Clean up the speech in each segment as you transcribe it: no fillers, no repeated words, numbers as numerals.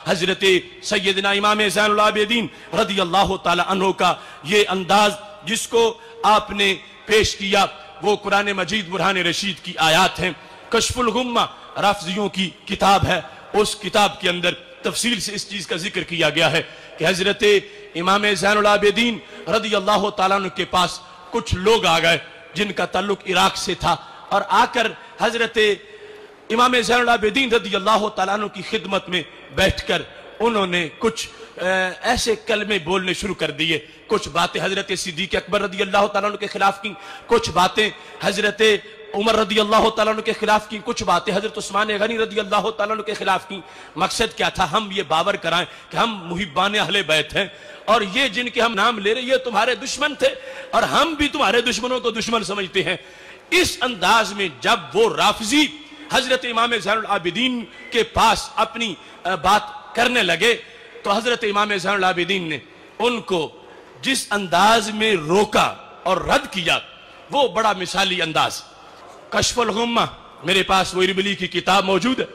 حضرت سیدنا امام زین العابدین رضی اللہ تعالی عنہ کا یہ انداز جس کو آپ نے پیش کیا وہ قرآن مجید برہان رشید کی آیات ہیں. کشف الغمہ رافضیوں کی کتاب ہے، اس کتاب کے اندر تفصیل سے اس چیز کا ذکر کیا گیا ہے کہ حضرت امام زین العابدین رضی اللہ تعالیٰ عنہ کے پاس کچھ لوگ آ گئے جن کا تعلق عراق سے تھا، اور آ کر حضرت امام زین العابدین رضی اللہ تعالیٰ عنہ کی خدمت میں بیٹھ کر انہوں نے کچھ ایسے کلمے بولنے شروع کر دیے. کچھ باتیں حضرت صدیق اکبر رضی اللہ تعالیٰ عنہ کے خلاف کی، کچھ باتیں حضرت عمر رضی اللہ تعالیٰ عنہ کے خلاف کی، کچھ باتیں حضرت عثمان غنی رضی اللہ تعالیٰ عنہ کے خلاف کی. مقصد کیا تھا؟ ہم یہ باور کرائیں کہ ہم محبان اہل بیت ہیں، اور یہ جن کے ہم نام لے رہے یہ تمہارے دشمن تھے اور ہم بھی تمہارے دشمنوں کو دشمن سمجھتے ہیں. اس انداز میں جب وہ رافضی حضرت امام زین العابدین کے پاس اپنی بات کرنے لگے تو حضرت امام زین العابدین نے ان کو جس انداز میں روکا اور رد کیا وہ بڑا مثالی انداز. کشف الغمہ میرے پاس وہ اربلی کی کتاب موجود ہے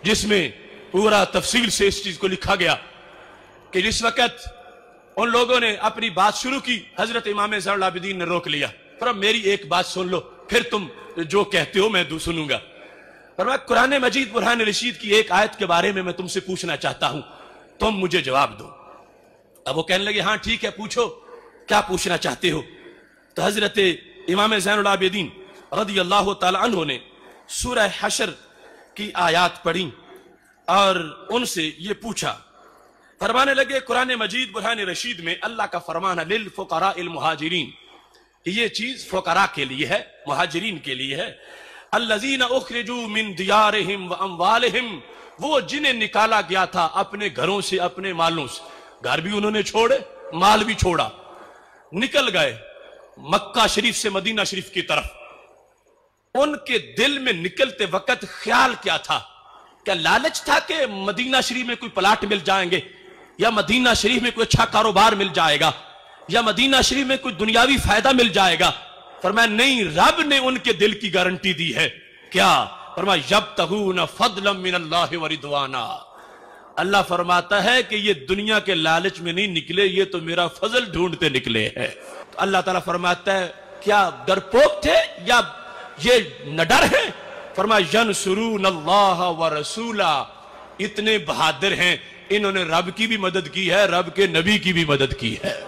جس میں پورا تفصیل سے اس چیز کو لکھا گیا کہ جس وقت ان لوگوں نے اپنی بات شروع کی حضرت امام زین العابدین نے روک لیا. فرمایا میری ایک بات سن لو پھر تم جو کہتے ہو میں سنوں گا. فرمایا قرآن مجید برہان رشید کی ایک آیت کے بارے میں تم سے پوچھنا چاہتا ہوں، تم مجھے جواب دو. اب وہ کہنے لگے ہاں ٹھیک ہے پوچھو کیا پوچھنا چاہتے ہو. تو حضرت امام زین العابدین رضی اللہ تعالی عنہ نے سورہ حشر کی آیات پڑھی اور ان سے یہ پوچھا. فرمانے لگے قرآن مجید برہان رشید میں اللہ کا فرمان ہے للفقراء المہاجرین، یہ چیز فقراء کے لیے ہے، مہاجرین کے لیے ہے. الذین اخرجوا من دیارہم واموالہم، وہ جنہیں نکالا گیا تھا اپنے گھروں سے اپنے مالوں سے، گھر بھی انہوں نے چھوڑے مال بھی چھوڑا، نکل گئے مکہ شریف سے مدینہ شریف کی طرف. ان کے دل میں نکلتے وقت خیال کیا تھا؟ کیا لالچ تھا کہ مدینہ شریف میں کوئی پلاٹ مل جائیں گے، یا مدینہ شریف میں کوئی اچھا کاروبار مل جائے گا، یا مدینہ شریف میں کوئی دنیاوی فائدہ مل جائے گا؟ فرمایا نہیں، رب نے ان کے دل کی گارنٹی دی ہے. کیا؟ فرمایا یبتغون فضلا من اللہ ورضوانا، اللہ فرماتا ہے کہ یہ دنیا کے لالچ میں نہیں نکلے، یہ تو میرا فضل ڈھونڈتے نکلے ہیں. تو اللہ تعالیٰ فرماتا ہے کیا ڈرپوک تھے یا یہ نڈر ہیں؟ فرمایا ینصرون اللہ ورسولہ، اتنے بہادر ہیں انہوں نے رب کی بھی مدد کی ہے، رب کے نبی کی بھی مدد کی ہے.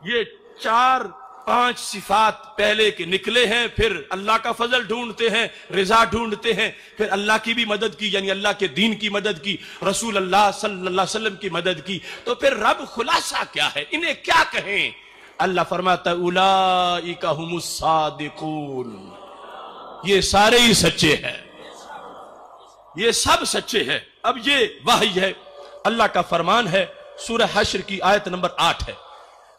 یہ 4-5 صفات پہلے کے نکلے ہیں، پھر اللہ کا فضل ڈھونڈتے ہیں، رضا ڈھونڈتے ہیں، پھر اللہ کی بھی مدد کی یعنی اللہ کے دین کی مدد کی، رسول اللہ صلی اللہ علیہ وسلم کی مدد کی. تو پھر رب خلاصہ کیا ہے، انہیں کیا کہیں؟ اللہ فرماتا ہے اولئک ھم الصادقون، یہ سارے ہی سچے ہیں، یہ سب سچے ہیں. اب یہ وحی ہے، اللہ کا فرمان ہے. سورہ حشر کی آیت نمبر 8 ہے.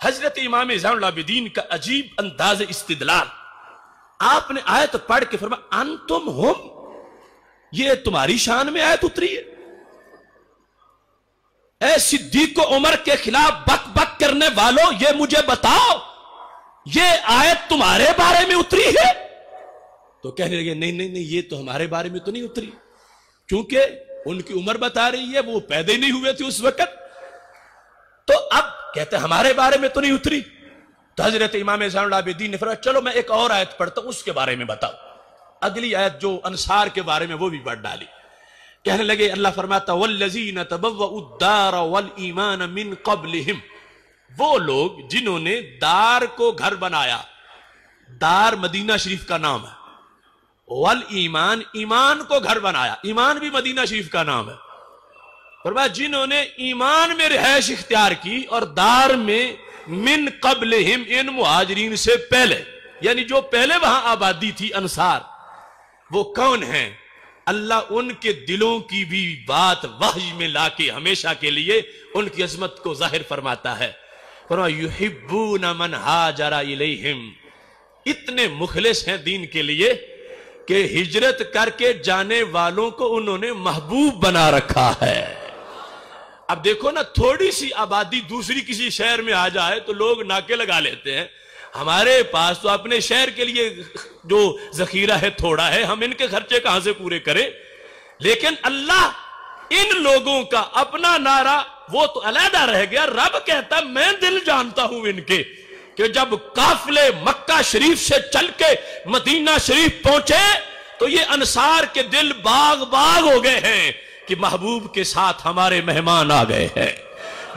حضرت امام زین العابدین کا عجیب انداز استدلال. آپ نے آیت پڑھ کے فرمایا انتم ہم، یہ تمہاری شان میں آیت اتری ہے؟ اے صدیق و عمر کے خلاف بک بک کرنے والوں یہ مجھے بتاؤ یہ آیت تمہارے بارے میں اتری ہے؟ تو کہنے لگے نہیں نہیں نہیں، یہ تو ہمارے بارے میں تو نہیں اتری، کیونکہ ان کی عمر بتا رہی ہے وہ پیدا ہی نہیں ہوئے تھے اس وقت. تو اب کہتے ہیں ہمارے بارے میں تو نہیں اتری. تو حضرت امام زین العابدین نے فرمایا چلو میں ایک اور آیت پڑھتا ہوں اس کے بارے میں بتاؤ. اگلی آیت جو انصار کے بارے میں وہ بھی پڑھ ڈالی. کہنے لگے اللہ فرماتا والذین تبوؤا الدار والایمان من قبلہم، وہ لوگ جنہوں نے دار کو گھر بنایا، دار مدینہ شریف کا نام ہے، والایمان ایمان کو گھر بنایا، ایمان بھی مدینہ شریف کا نام ہے. فرمایا جنہوں نے ایمان میں رہائش اختیار کی اور دار میں من قبلہم، ان مہاجرین سے پہلے، یعنی جو پہلے وہاں آبادی تھی انصار، وہ کون ہیں؟ اللہ ان کے دلوں کی بھی بات وحی میں لا کے ہمیشہ کے لیے ان کی عظمت کو ظاہر فرماتا ہے. فرمایا یحبون من ہاجر الیہم، اتنے مخلص ہیں دین کے لیے کہ ہجرت کر کے جانے والوں کو انہوں نے محبوب بنا رکھا ہے. اب دیکھو نا، تھوڑی سی آبادی دوسری کسی شہر میں آ جائے تو لوگ ناکے لگا لیتے ہیں. ہمارے پاس تو اپنے شہر کے لیے جو ذخیرہ ہے تھوڑا ہے، ہم ان کے خرچے کہاں سے پورے کریں؟ لیکن اللہ इन लोगों का अपना नारा वो तो अलहदा रह गया। रब कहता मैं दिल जानता हूं इनके, कि जब काफिले मक्का शरीफ से चल के मदीना शरीफ पहुंचे तो ये अंसार के दिल बाग बाग हो गए हैं कि महबूब के साथ हमारे मेहमान आ गए हैं।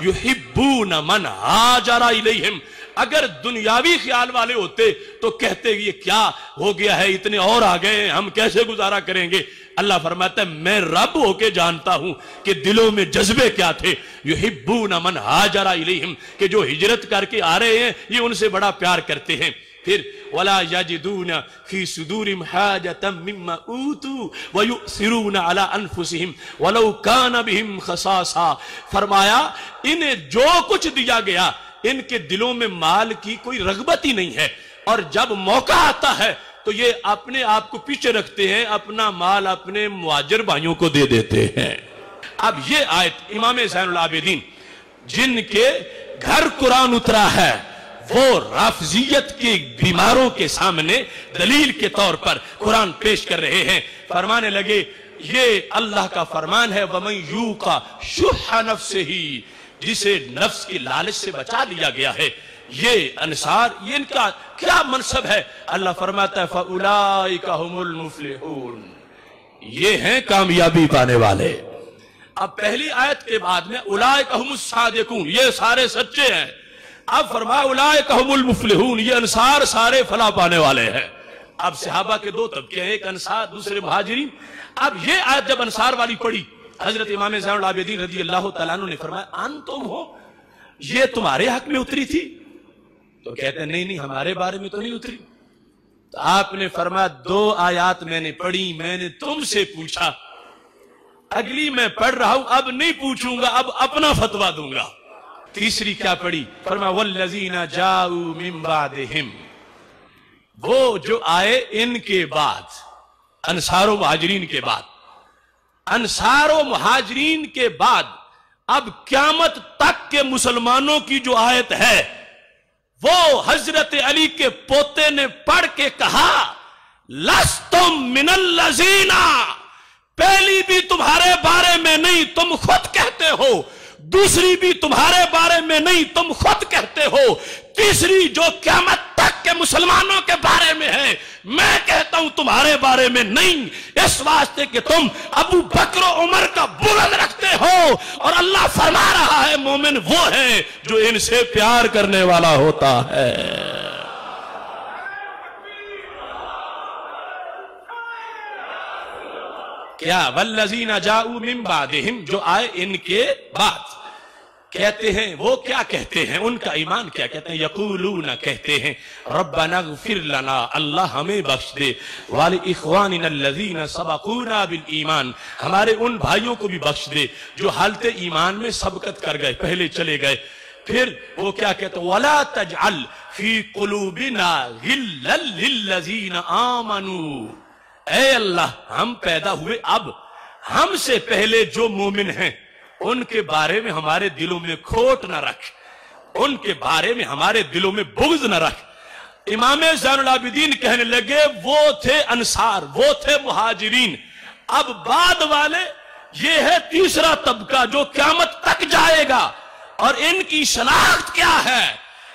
युहिब्बून मन हाजरा इलैहिम। अगर दुनियावी ख्याल वाले होते तो कहते ये क्या हो गया है, इतने और आ गए हैं, हम कैसे गुजारा करेंगे। अल्लाह फरमाता है मैं रब होके जानता हूं कि दिलों में जज्बे क्या थे। युहिब्बून मन हाजरा इलैहिम, कि जो हिजरत करके आ रहे हैं ये उनसे बड़ा प्यार करते हैं। फिर वला यजिदून फी सुदूरिहिम हाजतम मिम्मा ऊतू व युसिरून अला अनफुसिहिम वलौ कान बिहिम खसासा। फरमाया इन्हें जो कुछ दिया गया इनके दिलों में माल की कोई रगबत ही नहीं है, और जब मौका आता है तो ये अपने आप को पीछे रखते हैं, अपना माल अपने मुहाजिर भाइयों को दे देते हैं। अब ये आयत इमाम ज़ैनुल आबिदीन जिनके घर कुरान उतरा है वो राफजियत के बीमारों के सामने दलील के तौर पर कुरान पेश कर रहे हैं। फरमाने लगे ये अल्लाह का फरमान है, वमन यूका शुह नफ्सिही, जिसे नफ्स की लालच से बचा लिया गया है। ये अंसार, ये इनका क्या मनसब है। अल्लाह फरमाता है फउलाइका हुमुल मुफ्लिहून, ये हैं कामयाबी पाने वाले। अब पहली आयत के बाद में उलाइका हुमुस सादिकून, ये सारे सच्चे हैं। अब फरमाया उलाइका हुमुल मुफ्लिहून, ये अंसार सारे फलाह पाने वाले हैं। अब सहाबा के दो तबके हैं, एक अंसार दूसरे मुहाजिरीन। अब ये आयत जब अंसार वाली पढ़ी, हजरत इमाम ज़ैनुल आबिदीन रज़ी अल्लाह तआला अन्हु ने फरमाया अंतुम हो, ये तुम्हारे हक में उतरी थी? तो कहते हैं नहीं हमारे बारे में तो नहीं उतरी। तो आपने फरमाया दो आयत मैंने पढ़ी, मैंने तुमसे पूछा, अगली मैं पढ़ रहा हूं, अब नहीं पूछूंगा, अब अपना फतवा दूंगा। तीसरी क्या पढ़ी? फरमाया वल्लज़ीना जाऊ मिन बादिहिम, वो जो आए इनके बाद, अंसारो मुहाजिरीन के बाद। अंसारो मुहाजिरीन के बाद अब क़यामत तक के मुसलमानों की जो आयत है वो हजरत अली के पोते ने पढ़ के कहा लस्तुम मिनल्लज़ीना, पहली भी तुम्हारे बारे में नहीं, तुम खुद कहते हो। दूसरी भी तुम्हारे बारे में नहीं, तुम खुद कहते हो। तीसरी जो क़यामत तक के मुसलमानों के बारे में है, मैं कहता हूं तुम्हारे बारे में नहीं, इस वास्ते कि तुम अबू बकर और उमर का बुग़्ज़ रखते हो। और अल्लाह फरमा रहा है मोमिन वो है जो इनसे प्यार करने वाला होता है। क्या वल्लज़ीना जाऊ मिन बादिहिम, जो आए इनके बाद। कहते हैं वो क्या कहते हैं, उनका ईमान क्या कहते हैं? यक़ूलून, कहते हैं रब्बना इग़फ़िर लना, अल्लाह हमें बख्श दे, वाली इख़वानिना अल्लज़ीना सबक़ूना बिल ईमान, हमारे उन भाइयों को भी बख्श दे जो हालते ईमान में सबकत कर गए, पहले चले गए। फिर वो क्या कहते हैं? वला तजअल फी क़ुलूबिना गिल्लन लिल्लज़ीना आमनू, ऐ अल्लाह हम पैदा हुए, अब हमसे पहले जो मोमिन हैं उनके बारे में हमारे दिलों में खोट न रख, उनके बारे में हमारे दिलों में बुग़्ज़ न रख। इमाम ज़ैनुल आबिदीन कहने लगे वो थे अंसार, वो थे मुहाजिरीन। अब बाद वाले ये है तीसरा तबका जो क़यामत तक जाएगा, और इनकी शनाख्त क्या है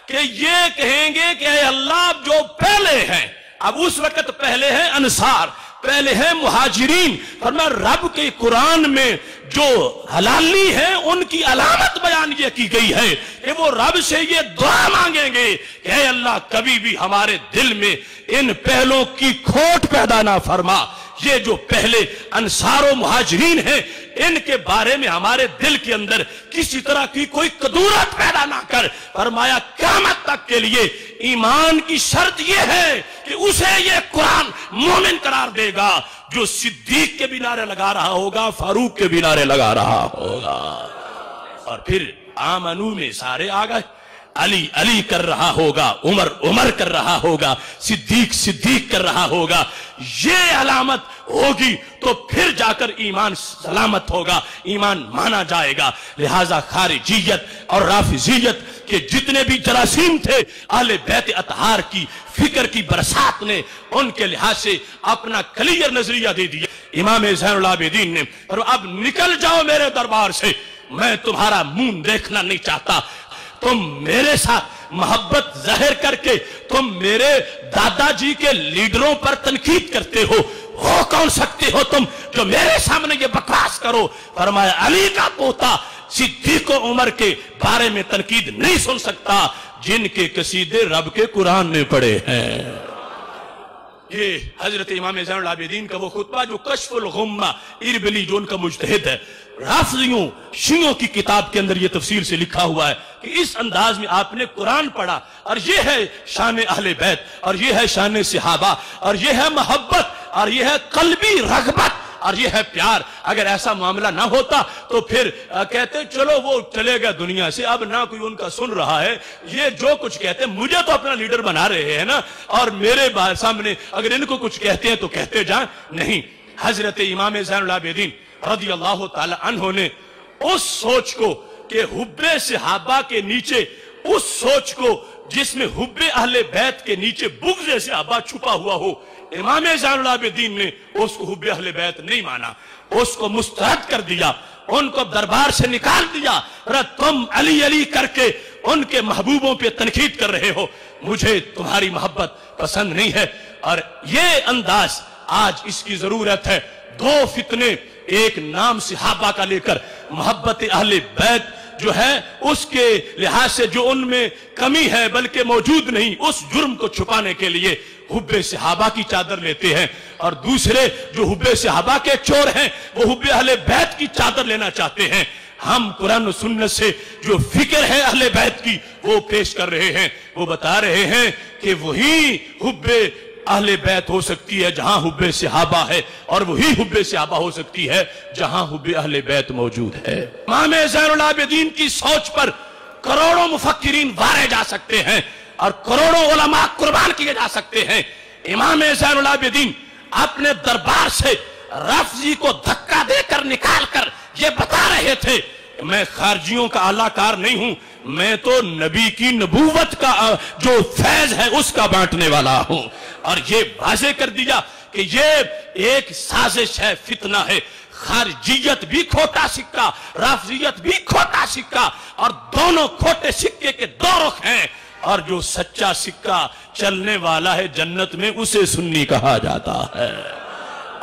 कि ये कहेंगे कि अल्लाह जो पहले हैं, अब उस वक्त पहले है अंसार, पहले है मुहाजिरीन। फरमाया रब के कुरान में जो हलाली है उनकी अलामत बयान ये की गई है कि वो रब से ये दुआ मांगेंगे कि ऐ अल्लाह कभी भी हमारे दिल में इन पहलों की खोट पैदा ना फरमा। ये जो पहले अंसारो मुहाजिरीन हैं इनके बारे में हमारे दिल के अंदर किसी तरह की कोई कदूरत पैदा ना कर। फरमाया क़यामत तक के लिए ईमान की शर्त यह है कि उसे ये कुरान मोमिन करार देगा जो सिद्दीक के भी नारे लगा रहा होगा, फारूक के भी नारे लगा रहा होगा। और फिर आमनू में सारे आ गए, अली अली कर रहा होगा, उमर उमर कर रहा होगा, सिद्दीक सिद्दीक कर रहा होगा। ये अलामत होगी तो फिर जाकर ईमान सलामत होगा, ईमान माना जाएगा। लिहाजा खारिजियत और राफिजियत के जितने भी जरासीम थे अहले बैत अतहार की फिक्र की बरसात ने उनके लिहाज से अपना क्लियर नजरिया दे दिया। इमाम ज़ैनुल आबिदीन ने, और अब निकल जाओ मेरे दरबार से, मैं तुम्हारा मुंह देखना नहीं चाहता। तुम मेरे साथ मोहब्बत जाहिर करके तुम मेरे दादाजी के लीडरों पर तनकीद करते हो कौन सकते हो तुम जो मेरे सामने ये बकवास करो? फरमाया अली का पोता सिद्दीक़ उमर के बारे में तनकीद नहीं सुन सकता जिनके कसीदे रब के कुरान में पढ़े हैं। ये हजरत इमाम ज़ैनुल आबिदीन का वो खुतबा जो कश्फुल गुम्मा इरबिली जो उनका मुज्तहिद है, राफ़िज़ियों शियों की किताब के अंदर ये तफसील से लिखा हुआ है कि इस अंदाज में आपने कुरान पढ़ा, और ये है शान अहले बैत, और ये है शान सहाबा, और ये है मोहब्बत, और ये है कल्बी रग़बत, और ये है प्यार। अगर ऐसा मामला ना होता तो फिर कहते चलो वो चले गए दुनिया से, अब ना कोई उनका सुन रहा है, ये जो कुछ कहते हैं मुझे तो अपना लीडर बना रहे हैं ना, और मेरे सामने अगर इनको कुछ कहते हैं तो कहते जाएं। नहीं, हजरत इमाम ज़ैनुल आबिदीन रज़ियल्लाहु ताला अन्हु ने उस सोच को कि हुब्बे सहाबा के नीचे, उस सोच को जिसमें हुब्बे अहले बैत के नीचे बुग़्ज़े सहाबा छुपा हुआ हो, इमाम ज़ैनुल आबिदीन ने उसको हुब्बे अहले बैत नहीं माना, उसको मुस्तरद कर दिया, उनको दरबार से निकाल दिया। अरे तुम अली अली करके उनके महबूबों पे तनकीद कर रहे हो, मुझे तुम्हारी मोहब्बत पसंद नहीं है। और ये अंदाज आज इसकी जरूरत है। दो फितने, एक नाम सहाबा का लेकर मोहब्बत अहले बैत जो है उसके लिहाज से जो उनमें कमी है बल्कि मौजूद नहीं, उस जुर्म को छुपाने के लिए हुब्बे सहाबा की चादर लेते हैं, और दूसरे जो हुब्बे सहाबा के चोर हैं वो हुब्बे अहले बैत की चादर लेना चाहते हैं। हम कुरान और सुन्नत से जो फिक्र है अहले बैत की वो पेश कर रहे हैं। वो बता रहे हैं कि वही हुब्बे अहले बैत हो सकती है जहां हुब्बे सहाबा है, और वही हुब्बे सहाबा हो सकती है जहां हुब्बे अहले बैत मौजूद है। इमाम ज़ैनुल आबिदीन की सोच पर करोड़ों मुफक्किरीन वारे जा सकते हैं और करोड़ों उलमा कुर्बान किए जा सकते हैं। इमाम ज़ैनुल आबिदीन अपने दरबार से राफ़िज़ी को धक्का देकर निकाल कर ये बता रहे थे, मैं खारजियों का आलाकार नहीं हूं, मैं तो नबी की नबूवत का जो फैज है उसका बांटने वाला हूं। और ये वाज़े कर दिया कि ये एक साजिश है, फितना है। खारजियत भी खोटा सिक्का, राफ़िज़ियत भी खोटा सिक्का, और दोनों खोटे सिक्के के दो रुख हैं, और जो सच्चा सिक्का चलने वाला है जन्नत में उसे सुन्नी कहा जाता है।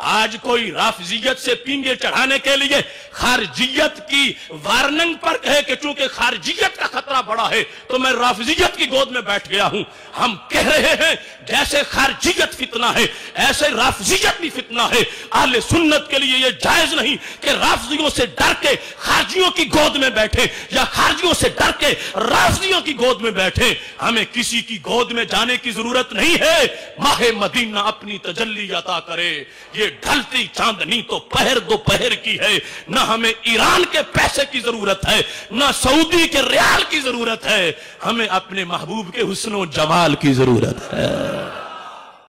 आज कोई राफ़िज़ियत से पींगे चढ़ाने के लिए खारजियत की वार्निंग पर कहे कि चूंकि खारजियत का खतरा बड़ा है तो मैं राफ़िज़ियत की गोद में बैठ गया हूं, हम कह रहे हैं जैसे खारजियत फितना है ऐसे राफ़िज़ियत भी फितना है। अहले सुन्नत के लिए यह जायज नहीं कि राफ़िज़ियों से डर के खारजियों की गोद में बैठे या खारजियों से डर के राफ़िज़ियों की गोद में बैठे। हमें किसी की गोद में जाने की जरूरत नहीं है। माहे मदीना अपनी तजल्ली अता करे, ये ढलती चांदनी तो पहर दोपहर की है। न हमें ईरान के पैसे की जरूरत है, न सऊदी के रियाल की जरूरत है, हमें अपने महबूब के हुस्न और जमाल की जरूरत है।